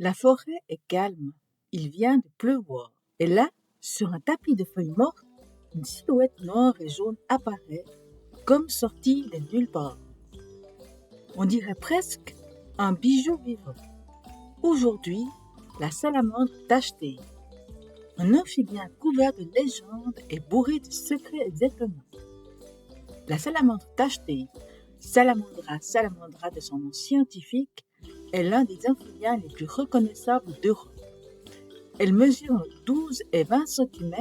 La forêt est calme, il vient de pleuvoir, et là, sur un tapis de feuilles mortes, une silhouette noire et jaune apparaît, comme sortie de nulle part. On dirait presque un bijou vivant. Aujourd'hui, la salamandre tachetée, un amphibien couvert de légendes et bourré de secrets et d'étonnements. La salamandre tachetée, Salamandra salamandra de son nom scientifique, est l'un des amphibiens les plus reconnaissables d'Europe. Elle mesure entre 12 et 20 cm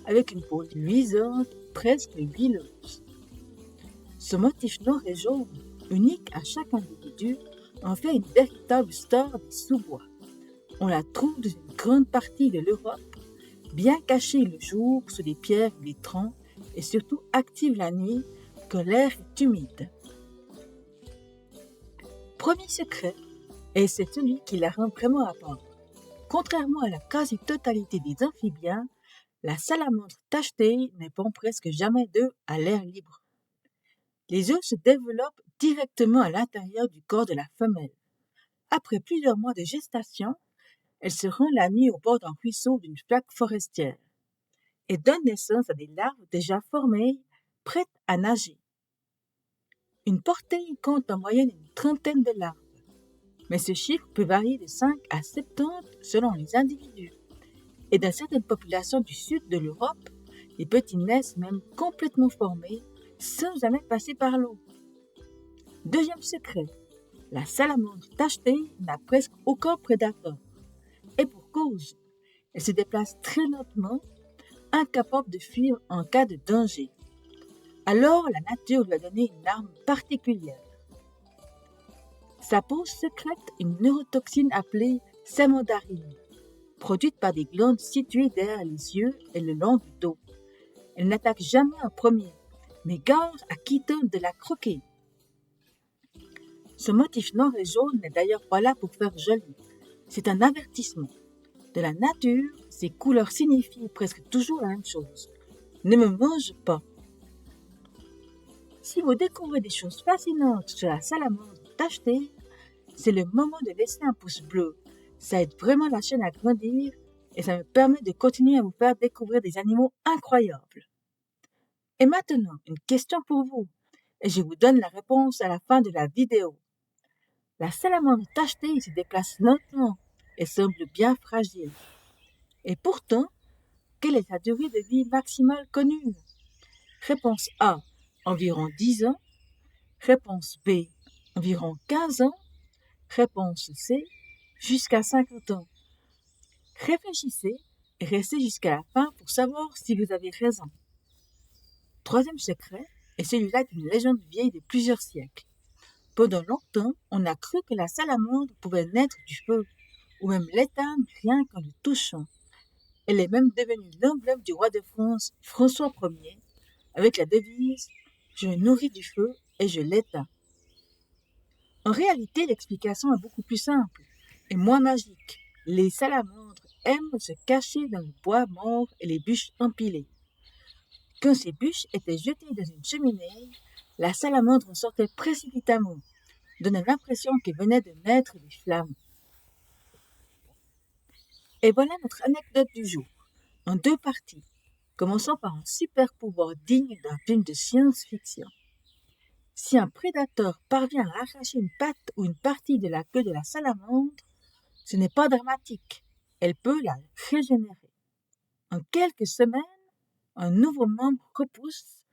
avec une peau luisante, presque huileuse. Ce motif noir et jaune, unique à chaque individu, en fait une véritable star des sous-bois. On la trouve dans une grande partie de l'Europe, bien cachée le jour sous les pierres et les troncs, et surtout active la nuit quand l'air est humide. Premier secret, et c'est celui qui la rend vraiment à part. Contrairement à la quasi-totalité des amphibiens, la salamandre tachetée ne pond presque jamais d'œufs à l'air libre. Les œufs se développent directement à l'intérieur du corps de la femelle. Après plusieurs mois de gestation, elle se rend la nuit au bord d'un ruisseau ou d'une flaque forestière et donne naissance à des larves déjà formées, prêtes à nager. Une portée compte en moyenne une trentaine de larves, mais ce chiffre peut varier de 5 à 70 selon les individus. Et dans certaines populations du sud de l'Europe, les petits naissent même complètement formés, sans jamais passer par l'eau. Deuxième secret, la salamandre tachetée n'a presque aucun prédateur. Et pour cause, elle se déplace très lentement, incapable de fuir en cas de danger. Alors la nature lui a donné une arme particulière. Sa peau sécrète une neurotoxine appelée sémodarine, produite par des glandes situées derrière les yeux et le long du dos. Elle n'attaque jamais en premier, mais garde à qui tente de la croquer. Ce motif noir et jaune n'est d'ailleurs pas là pour faire joli. C'est un avertissement. De la nature, ces couleurs signifient presque toujours la même chose. Ne me mange pas. Si vous découvrez des choses fascinantes sur la salamandre tachetée, c'est le moment de laisser un pouce bleu. Ça aide vraiment la chaîne à grandir et ça me permet de continuer à vous faire découvrir des animaux incroyables. Et maintenant, une question pour vous, et je vous donne la réponse à la fin de la vidéo. La salamandre tachetée se déplace lentement et semble bien fragile. Et pourtant, quelle est sa durée de vie maximale connue? Réponse A, environ 10 ans. Réponse B, environ 15 ans. Réponse C, jusqu'à 50 ans. Réfléchissez et restez jusqu'à la fin pour savoir si vous avez raison. Troisième secret est celui-là d'une légende vieille de plusieurs siècles. Pendant longtemps, on a cru que la salamandre pouvait naître du feu, ou même l'éteindre rien qu'en le touchant. Elle est même devenue l'emblème du roi de France, François Ier, avec la devise « Je me nourris du feu et je l'éteins ». En réalité, l'explication est beaucoup plus simple et moins magique. Les salamandres aiment se cacher dans le bois mort et les bûches empilées. Quand ces bûches étaient jetées dans une cheminée, la salamandre en sortait précipitamment, donnant l'impression qu'elle venait de naître des flammes. Et voilà notre anecdote du jour, en 2 parties. Commençons par un super pouvoir digne d'un film de science-fiction. Si un prédateur parvient à arracher une patte ou une partie de la queue de la salamandre, ce n'est pas dramatique. Elle peut la régénérer. En quelques semaines, un nouveau membre repousse,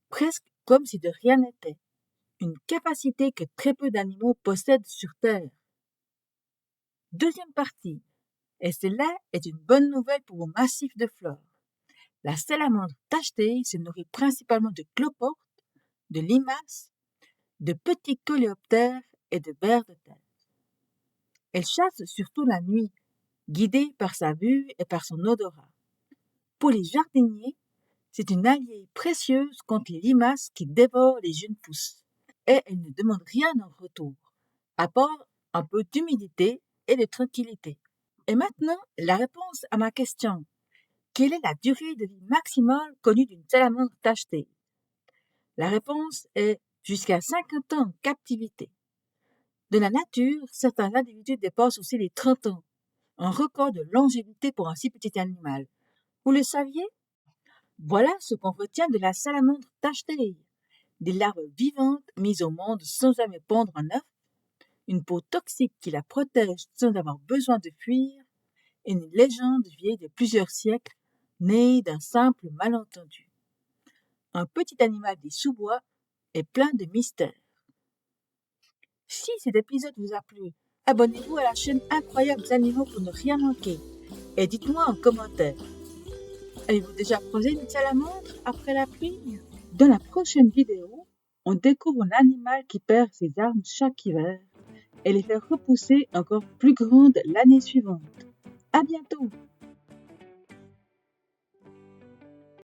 presque comme si de rien n'était. Une capacité que très peu d'animaux possèdent sur Terre. Deuxième partie, et celle-là est une bonne nouvelle pour vos massifs de flore. La salamandre tachetée se nourrit principalement de cloportes, de limaces, de petits coléoptères et de vers de terre. Elle chasse surtout la nuit, guidée par sa vue et par son odorat. Pour les jardiniers, c'est une alliée précieuse contre les limaces qui dévorent les jeunes pousses. Et elle ne demande rien en retour, à part un peu d'humidité et de tranquillité. Et maintenant, la réponse à ma question. Quelle est la durée de vie maximale connue d'une salamandre tachetée? La réponse est jusqu'à 50 ans en captivité. Dans la nature, certains individus dépassent aussi les 30 ans, un record de longévité pour un si petit animal. Vous le saviez? Voilà ce qu'on retient de la salamandre tache-taillis. Des larves vivantes mises au monde sans jamais pondre un œuf, une peau toxique qui la protège sans avoir besoin de fuir, et une légende vieille de plusieurs siècles, née d'un simple malentendu. Un petit animal des sous-bois est plein de mystères. Si cet épisode vous a plu, abonnez-vous à la chaîne Incroyables Animaux pour ne rien manquer et dites-moi en commentaire. Avez-vous déjà croisé une salamandre après la pluie? Dans la prochaine vidéo, on découvre un animal qui perd ses armes chaque hiver et les fait repousser encore plus grandes l'année suivante. À bientôt!